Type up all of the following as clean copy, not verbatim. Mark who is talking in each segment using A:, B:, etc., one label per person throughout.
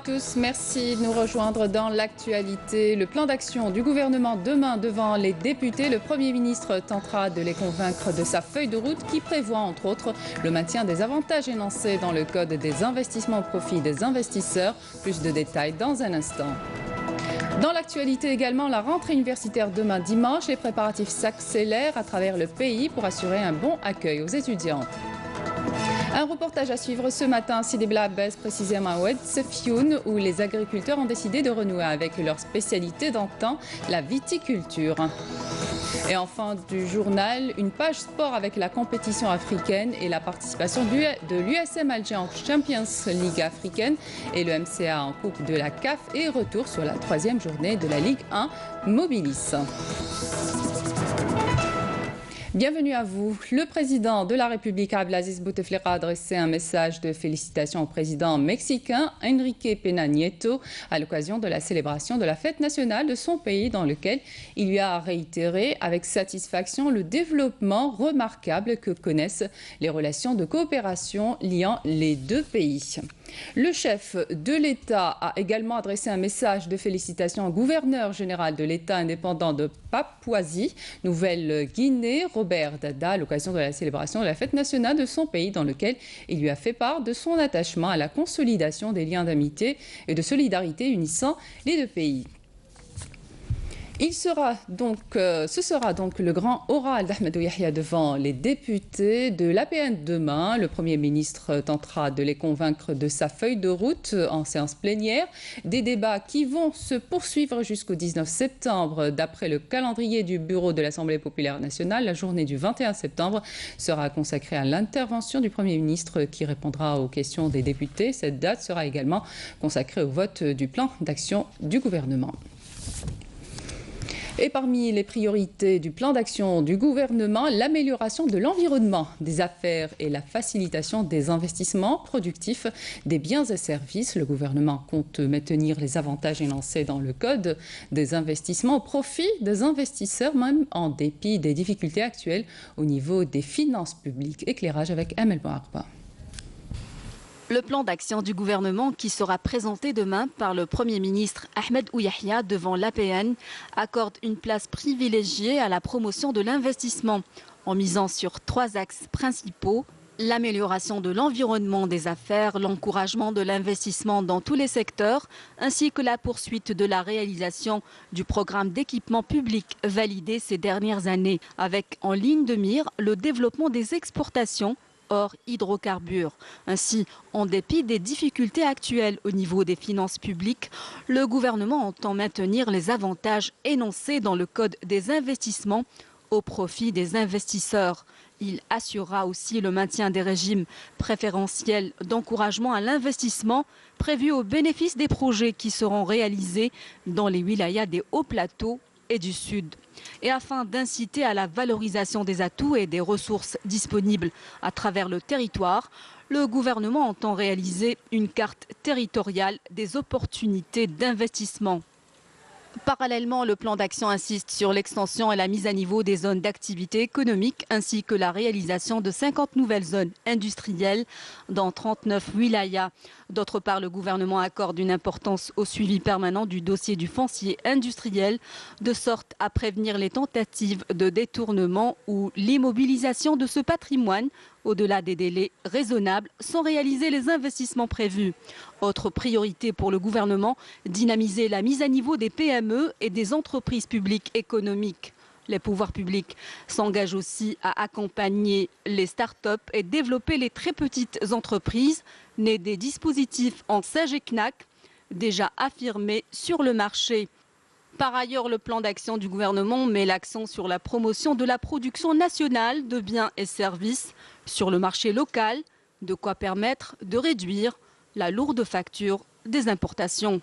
A: tous, merci de nous rejoindre dans l'actualité. Le plan d'action du gouvernement demain devant les députés. Le Premier ministre tentera de les convaincre de sa feuille de route qui prévoit entre autres le maintien des avantages énoncés dans le Code des investissements au profit des investisseurs. Plus de détails dans un instant. Dans l'actualité également, la rentrée universitaire demain dimanche. Les préparatifs s'accélèrent à travers le pays pour assurer un bon accueil aux étudiants. Un reportage à suivre ce matin, Sidi Bla Abbès, précisément à Oued Sefioun, où les agriculteurs ont décidé de renouer avec leur spécialité d'antan, la viticulture. Et enfin du journal, une page sport avec la compétition africaine et la participation de l'USM Alger en Champions League africaine et le MCA en Coupe de la CAF et retour sur la 3e journée de la Ligue 1 Mobilis. Bienvenue à vous. Le président de la République, Abdelaziz Bouteflika, a adressé un message de félicitations au président mexicain Enrique Peña Nieto à l'occasion de la célébration de la fête nationale de son pays, dans lequel il lui a réitéré avec satisfaction le développement remarquable que connaissent les relations de coopération liant les deux pays. Le chef de l'État a également adressé un message de félicitations au gouverneur général de l'État indépendant de Papouasie, Nouvelle-Guinée, Robert Dada, à l'occasion de la célébration de la fête nationale de son pays, dans lequel il lui a fait part de son attachement à la consolidation des liens d'amitié et de solidarité unissant les deux pays. Ce sera donc le grand oral d'Ahmadou Yahya devant les députés de l'APN demain. Le Premier ministre tentera de les convaincre de sa feuille de route en séance plénière. Des débats qui vont se poursuivre jusqu'au 19 septembre. D'après le calendrier du bureau de l'Assemblée populaire nationale, la journée du 21 septembre sera consacrée à l'intervention du Premier ministre qui répondra aux questions des députés. Cette date sera également consacrée au vote du plan d'action du gouvernement. Et parmi les priorités du plan d'action du gouvernement, l'amélioration de l'environnement des affaires et la facilitation des investissements productifs des biens et services. Le gouvernement compte maintenir les avantages énoncés dans le Code des investissements au profit des investisseurs, même en dépit des difficultés actuelles au niveau des finances publiques. Éclairage avec Amel Bouarba.
B: Le plan d'action du gouvernement qui sera présenté demain par le Premier ministre Ahmadou Yahya devant l'APN accorde une place privilégiée à la promotion de l'investissement en misant sur 3 axes principaux: l'amélioration de l'environnement des affaires, l'encouragement de l'investissement dans tous les secteurs, ainsi que la poursuite de la réalisation du programme d'équipement public validé ces dernières années, avec en ligne de mire le développement des exportations hors hydrocarbures. Ainsi, en dépit des difficultés actuelles au niveau des finances publiques, le gouvernement entend maintenir les avantages énoncés dans le Code des investissements au profit des investisseurs. Il assurera aussi le maintien des régimes préférentiels d'encouragement à l'investissement prévus au bénéfice des projets qui seront réalisés dans les wilayas des hauts plateaux et du Sud. Et afin d'inciter à la valorisation des atouts et des ressources disponibles à travers le territoire, le gouvernement entend réaliser une carte territoriale des opportunités d'investissement. Parallèlement, le plan d'action insiste sur l'extension et la mise à niveau des zones d'activité économique ainsi que la réalisation de 50 nouvelles zones industrielles dans 39 wilayas. D'autre part, le gouvernement accorde une importance au suivi permanent du dossier du foncier industriel, de sorte à prévenir les tentatives de détournement ou l'immobilisation de ce patrimoine au-delà des délais raisonnables sans réaliser les investissements prévus. Autre priorité pour le gouvernement, dynamiser la mise à niveau des PME et des entreprises publiques économiques. Les pouvoirs publics s'engagent aussi à accompagner les start-up et développer les très petites entreprises nées des dispositifs en SAGE et CNAC déjà affirmés sur le marché. Par ailleurs, le plan d'action du gouvernement met l'accent sur la promotion de la production nationale de biens et services sur le marché local, de quoi permettre de réduire la lourde facture des importations.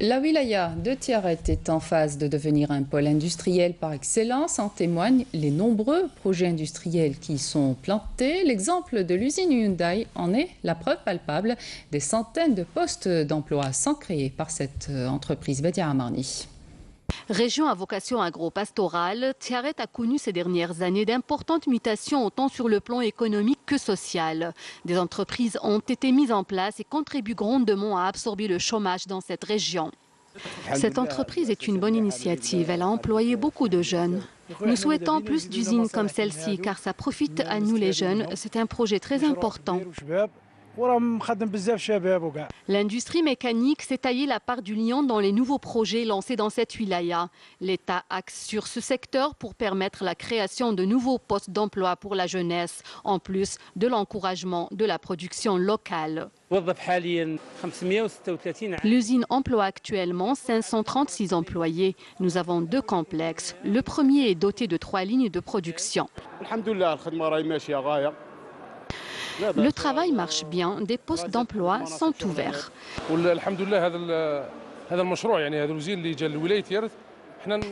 A: La wilaya de Tiaret est en phase de devenir un pôle industriel par excellence. En témoignent les nombreux projets industriels qui y sont plantés. L'exemple de l'usine Hyundai en est la preuve palpable. Des centaines de postes d'emploi sont créés par cette entreprise. Bedia Amarni.
B: Région à vocation agro-pastorale, Tiaret a connu ces dernières années d'importantes mutations autant sur le plan économique que social. Des entreprises ont été mises en place et contribuent grandement à absorber le chômage dans cette région. Cette entreprise est une bonne initiative. Elle a employé beaucoup de jeunes. Nous souhaitons plus d'usines comme celle-ci car ça profite à nous les jeunes. C'est un projet très important. L'industrie mécanique s'est taillé la part du lion dans les nouveaux projets lancés dans cette wilaya. L'État axe sur ce secteur pour permettre la création de nouveaux postes d'emploi pour la jeunesse, en plus de l'encouragement de la production locale. L'usine emploie actuellement 536 employés. Nous avons 2 complexes. Le premier est doté de 3 lignes de production. Le travail marche bien, des postes d'emploi sont ouverts.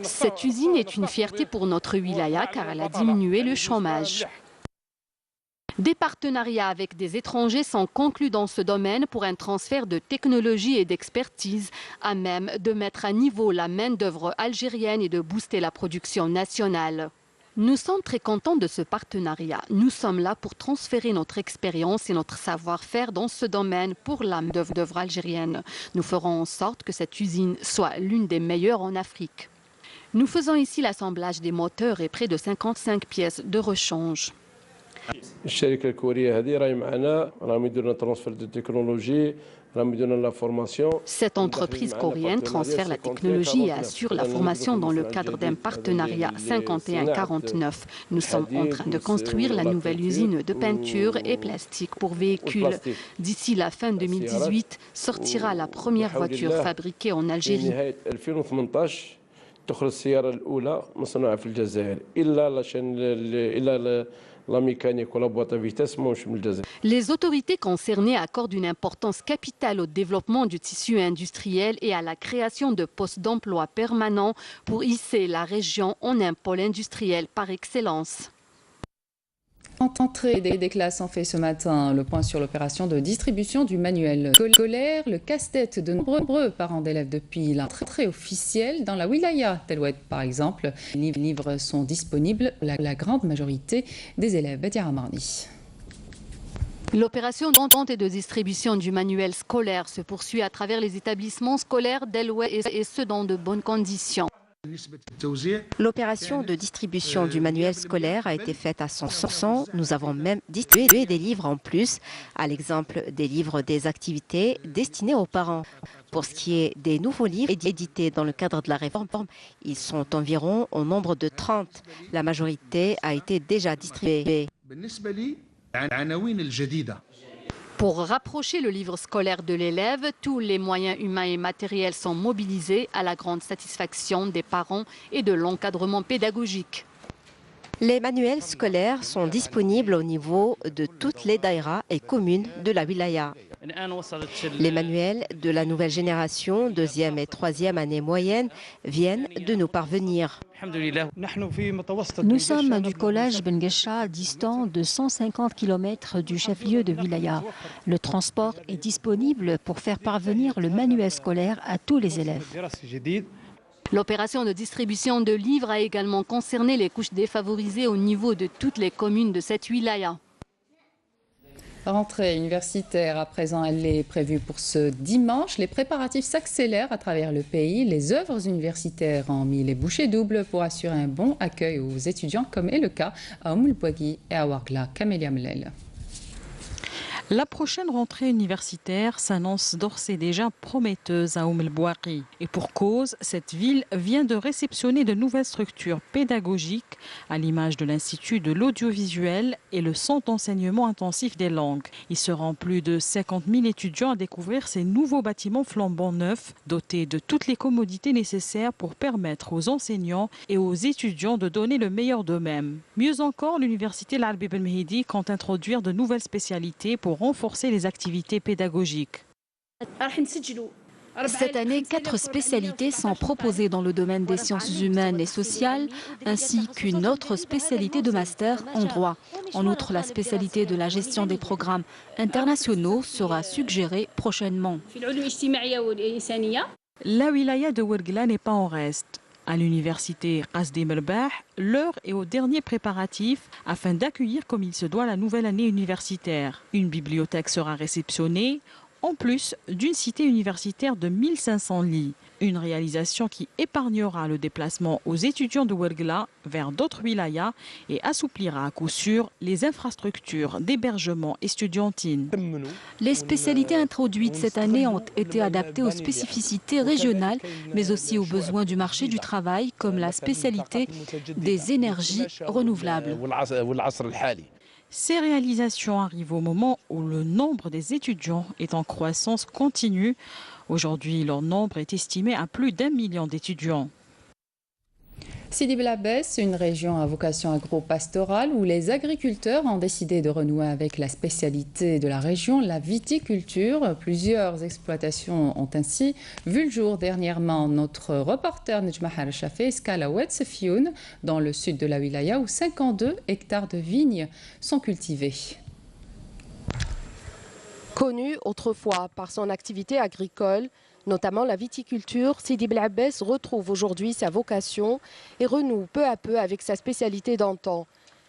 B: Cette usine est une fierté pour notre wilaya car elle a diminué le chômage. Des partenariats avec des étrangers sont conclus dans ce domaine pour un transfert de technologie et d'expertise à même de mettre à niveau la main-d'œuvre algérienne et de booster la production nationale. Nous sommes très contents de ce partenariat. Nous sommes là pour transférer notre expérience et notre savoir-faire dans ce domaine pour la main-d'œuvre algérienne. Nous ferons en sorte que cette usine soit l'une des meilleures en Afrique. Nous faisons ici l'assemblage des moteurs et près de 55 pièces de rechange. Cette entreprise coréenne transfère la technologie et assure la formation dans le cadre d'un partenariat 51-49. Nous sommes en train de construire la nouvelle usine de peinture et plastique pour véhicules. D'ici la fin 2018, sortira la première voiture fabriquée en Algérie. Les autorités concernées accordent une importance capitale au développement du tissu industriel et à la création de postes d'emploi permanents pour hisser la région en un pôle industriel par excellence.
A: Entrée des classes en fait ce matin le point sur l'opération de distribution du manuel scolaire, le casse-tête de nombreux parents d'élèves depuis la rentrée officielle dans la wilaya Telwed par exemple. Les livres sont disponibles pour la grande majorité des élèves. Badia Amarni.
B: L'opération de vente et de distribution du manuel scolaire se poursuit à travers les établissements scolaires d'Elwed et ce dans de bonnes conditions.
C: L'opération de distribution du manuel scolaire a été faite à 100%. Nous avons même distribué des livres en plus, à l'exemple des livres des activités destinés aux parents. Pour ce qui est des nouveaux livres édités dans le cadre de la réforme, ils sont environ au nombre de 30. La majorité a été déjà distribuée.
B: Pour rapprocher le livre scolaire de l'élève, tous les moyens humains et matériels sont mobilisés à la grande satisfaction des parents et de l'encadrement pédagogique.
C: Les manuels scolaires sont disponibles au niveau de toutes les daïras et communes de la wilaya. Les manuels de la nouvelle génération, 2e et 3e année moyenne, viennent de nous parvenir.
D: Nous sommes du collège Benguesha, distant de 150 km du chef-lieu de wilaya. Le transport est disponible pour faire parvenir le manuel scolaire à tous les élèves.
B: L'opération de distribution de livres a également concerné les couches défavorisées au niveau de toutes les communes de cette wilaya.
A: Rentrée universitaire à présent, elle est prévue pour ce dimanche. Les préparatifs s'accélèrent à travers le pays. Les œuvres universitaires ont mis les bouchées doubles pour assurer un bon accueil aux étudiants, comme est le cas à Oumoul Bouagui et à Ouargla. Camélia Mlel.
E: La prochaine rentrée universitaire s'annonce d'ores et déjà prometteuse à Oumoul Bouagui. Et pour cause, cette ville vient de réceptionner de nouvelles structures pédagogiques à l'image de l'Institut de l'audiovisuel et le Centre d'enseignement intensif des langues. Il sera plus de 50 000 étudiants à découvrir ces nouveaux bâtiments flambant neufs, dotés de toutes les commodités nécessaires pour permettre aux enseignants et aux étudiants de donner le meilleur d'eux-mêmes. Mieux encore, l'université Al-Arbi Ben Mehdi compte introduire de nouvelles spécialités pour renforcer les activités pédagogiques.
B: Cette année, 4 spécialités sont proposées dans le domaine des sciences humaines et sociales, ainsi qu'une autre spécialité de master en droit. En outre, la spécialité de la gestion des programmes internationaux sera suggérée prochainement.
E: La wilaya de Ouargla n'est pas en reste. À l'université Qasdi Merbah, l'heure est aux derniers préparatifs afin d'accueillir comme il se doit la nouvelle année universitaire. Une bibliothèque sera réceptionnée, en plus d'une cité universitaire de 1500 lits. Une réalisation qui épargnera le déplacement aux étudiants de Ouergla vers d'autres wilayas et assouplira à coup sûr les infrastructures d'hébergement estudiantines.
F: Les spécialités introduites cette année ont été adaptées aux spécificités régionales, mais aussi aux besoins du marché du travail, comme la spécialité des énergies renouvelables.
E: Ces réalisations arrivent au moment où le nombre des étudiants est en croissance continue. Aujourd'hui, leur nombre est estimé à plus d'1 million d'étudiants.
A: Sidi Bel Abbès, une région à vocation agro-pastorale où les agriculteurs ont décidé de renouer avec la spécialité de la région, la viticulture. Plusieurs exploitations ont ainsi vu le jour dernièrement. Notre reporter Nejma Harchafe escale à Oued Sefioun, dans le sud de la wilaya, où 52 hectares de vignes sont cultivés.
G: Connu autrefois par son activité agricole, notamment la viticulture, Sidi Bel Abbès retrouve aujourd'hui sa vocation et renoue peu à peu avec sa spécialité d'antan.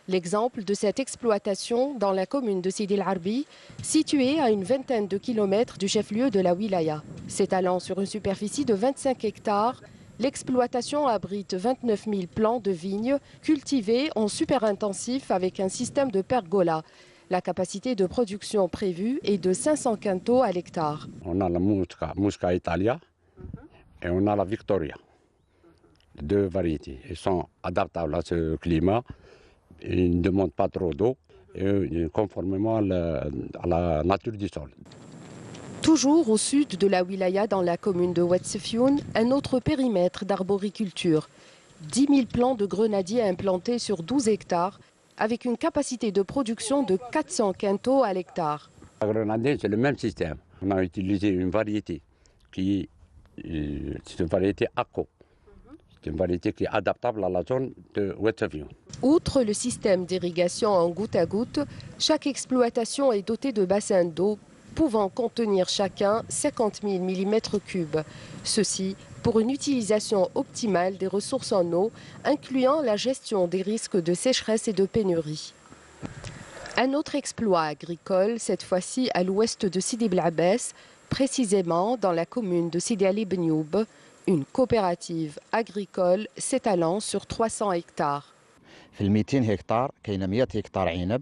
G: L'exemple de cette exploitation dans la commune de Sidi El Arbi, située à une vingtaine de kilomètres du chef-lieu de la wilaya. S'étalant sur une superficie de 25 hectares, l'exploitation abrite 29 000 plants de vignes cultivés en super intensif avec un système de pergola. La capacité de production prévue est de 500 quintaux à l'hectare.
H: On a la Musca Italia et on a la Victoria. Deux variétés. Elles sont adaptables à ce climat. Ils ne demandent pas trop d'eau et conformément à la nature du sol.
G: Toujours au sud de la wilaya, dans la commune de Oued Sefioun, un autre périmètre d'arboriculture. 10 000 plants de grenadiers implantés sur 12 hectares, avec une capacité de production de 400 quintaux à l'hectare.
H: La grenadier, c'est le même système. On a utilisé une variété qui est une variété ACO. C'est une variété qui est adaptable à la zone de Oued Sefioun.
G: Outre le système d'irrigation en goutte à goutte, chaque exploitation est dotée de bassins d'eau pouvant contenir chacun 50 000 mm3. Ceci pour une utilisation optimale des ressources en eau, incluant la gestion des risques de sécheresse et de pénurie. Un autre exploit agricole, cette fois-ci à l'ouest de Sidi Bel Abbès, précisément dans la commune de Sidi Ali Ben Youb, une coopérative agricole s'étalant sur 300 hectares.
I: في 200 هكتار كاينه 100 هكتار عنب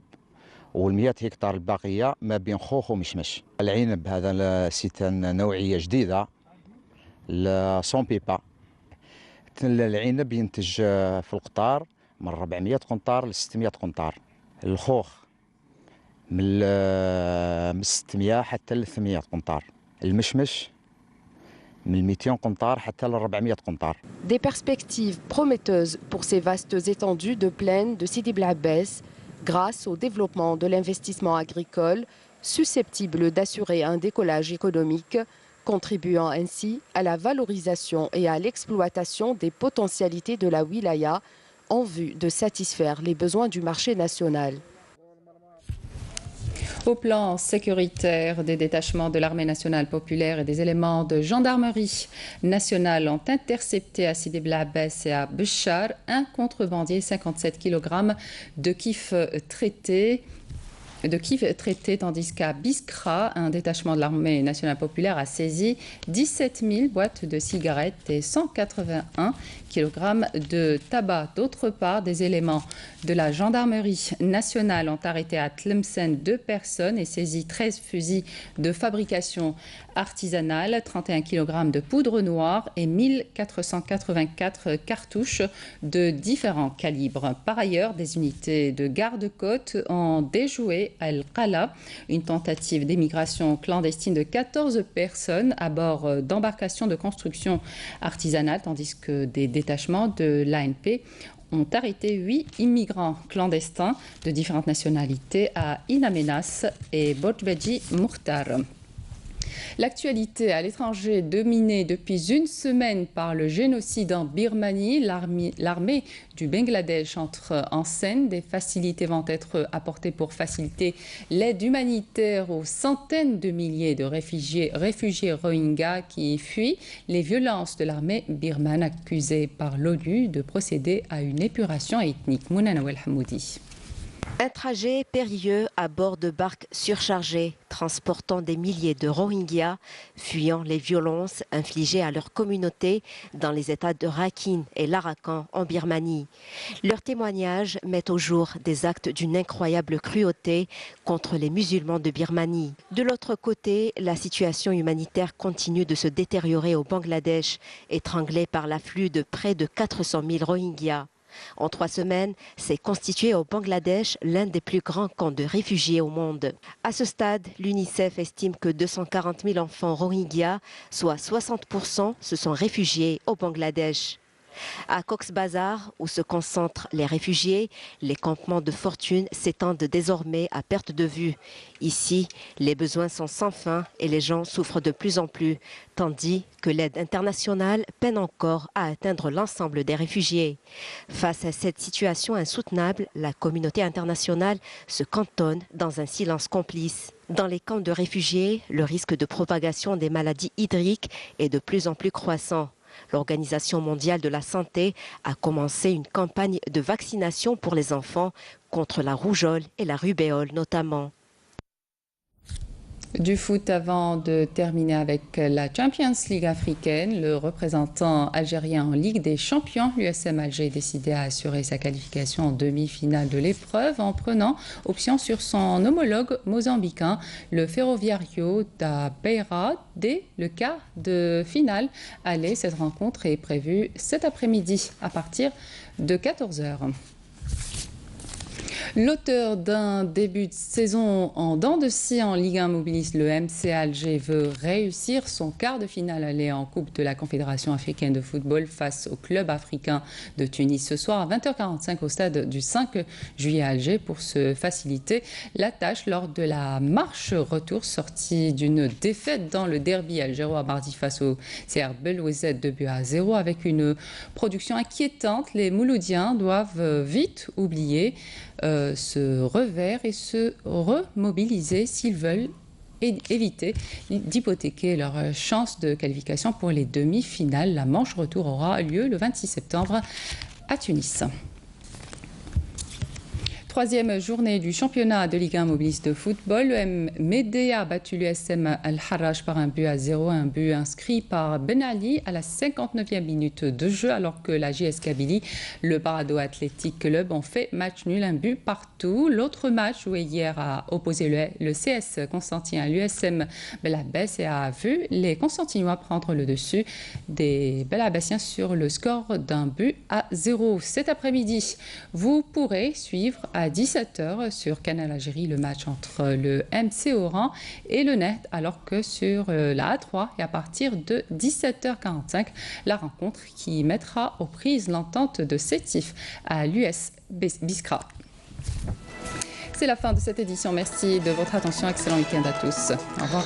I: وال100 هكتار الباقيه ما بين خوخ ومشمش. العنب هذا سيتان نوعيه جديده لسون بيبا. العنب ينتج في القطار من 400 قنطار ل 600 قنطار. الخوخ من 600 حتى ل 800 قنطار. المشمش من 200 قنطار حتى ل 400 قنطار.
G: Des perspectives prometteuses pour ces vastes étendues de plaines de Sidi Bel Abbès, grâce au développement de l'investissement agricole, susceptible d'assurer un décollage économique, contribuant ainsi à la valorisation et à l'exploitation des potentialités de la wilaya en vue de satisfaire les besoins du marché national.
A: Au plan sécuritaire, des détachements de l'armée nationale populaire et des éléments de gendarmerie nationale ont intercepté à Sidi Bel Abbès et à Béchar un contrebandier 57 kg de kif traité. Tandis qu'à Biskra, un détachement de l'armée nationale populaire a saisi 17 000 boîtes de cigarettes et 181 kg de tabac. D'autre part, des éléments de la gendarmerie nationale ont arrêté à Tlemcen 2 personnes et saisi 13 fusils de fabrication artisanale, 31 kg de poudre noire et 1484 cartouches de différents calibres. Par ailleurs, des unités de garde-côte ont déjoué à El Qala une tentative d'émigration clandestine de 14 personnes à bord d'embarcations de construction artisanale, tandis que des détachements de l'ANP ont arrêté 8 immigrants clandestins de différentes nationalités à Inamenas et Botbeji Mukhtar. L'actualité à l'étranger dominée depuis une semaine par le génocide en Birmanie, l'armée du Bangladesh entre en scène. Des facilités vont être apportées pour faciliter l'aide humanitaire aux centaines de milliers de réfugiés Rohingyas qui fuient les violences de l'armée birmane accusée par l'ONU de procéder à une épuration ethnique. Mouna Nawel Hamoudi.
C: Un trajet périlleux à bord de barques surchargées, transportant des milliers de Rohingyas, fuyant les violences infligées à leur communauté dans les États de Rakhine et l'Arakan en Birmanie. Leurs témoignages mettent au jour des actes d'une incroyable cruauté contre les musulmans de Birmanie. De l'autre côté, la situation humanitaire continue de se détériorer au Bangladesh, étranglé par l'afflux de près de 400 000 Rohingyas. En 3 semaines, s'est constitué au Bangladesh l'un des plus grands camps de réfugiés au monde. À ce stade, l'UNICEF estime que 240 000 enfants Rohingyas, soit 60%, se sont réfugiés au Bangladesh. À Cox's Bazar, où se concentrent les réfugiés, les campements de fortune s'étendent désormais à perte de vue. Ici, les besoins sont sans fin et les gens souffrent de plus en plus, tandis que l'aide internationale peine encore à atteindre l'ensemble des réfugiés. Face à cette situation insoutenable, la communauté internationale se cantonne dans un silence complice. Dans les camps de réfugiés, le risque de propagation des maladies hydriques est de plus en plus croissant. L'Organisation mondiale de la santé a commencé une campagne de vaccination pour les enfants contre la rougeole et la rubéole notamment.
A: Du foot avant de terminer avec la Champions League africaine, le représentant algérien en Ligue des Champions, l'USM Alger, décidé à assurer sa qualification en demi-finale de l'épreuve en prenant option sur son homologue mozambicain, le Ferroviario da Beira, dès le quart de finale. Allez, cette rencontre est prévue cet après-midi à partir de 14h. L'auteur d'un début de saison en dents de scie en Ligue 1 mobilise le MC Alger veut réussir son quart de finale aller en Coupe de la Confédération africaine de football face au club africain de Tunis ce soir à 20h45 au stade du 5 juillet à Alger pour se faciliter la tâche lors de la marche retour sortie d'une défaite dans le derby algérois mardi face au CR Belouizzette 2-0 avec une production inquiétante. Les Mouloudiens doivent vite oublier ce revers et se remobiliser s'ils veulent éviter d'hypothéquer leur chance de qualification pour les demi-finales. La manche retour aura lieu le 26 septembre à Tunis. 3e journée du championnat de Ligue 1 mobiliste de football. Le M Médéa a battu l'USM Al-Harraj par 1-0, un but inscrit par Ben Ali à la 59e minute de jeu, alors que la JS Kabylie, le Barado Athletic Club, ont fait match nul, un but partout. L'autre match joué hier a opposé le CS Constantin à l'USM Belabès et a vu les Constantinois prendre le dessus des Belabassiens sur le score d'1-0. Cet après-midi, vous pourrez suivre à 17h sur Canal Algérie le match entre le MC Oran et le Net, alors que sur la A3 et à partir de 17h45 la rencontre qui mettra aux prises l'entente de Sétif à l'US Biskra. C'est la fin de cette édition. Merci de votre attention. Excellent week-end à tous. Au revoir.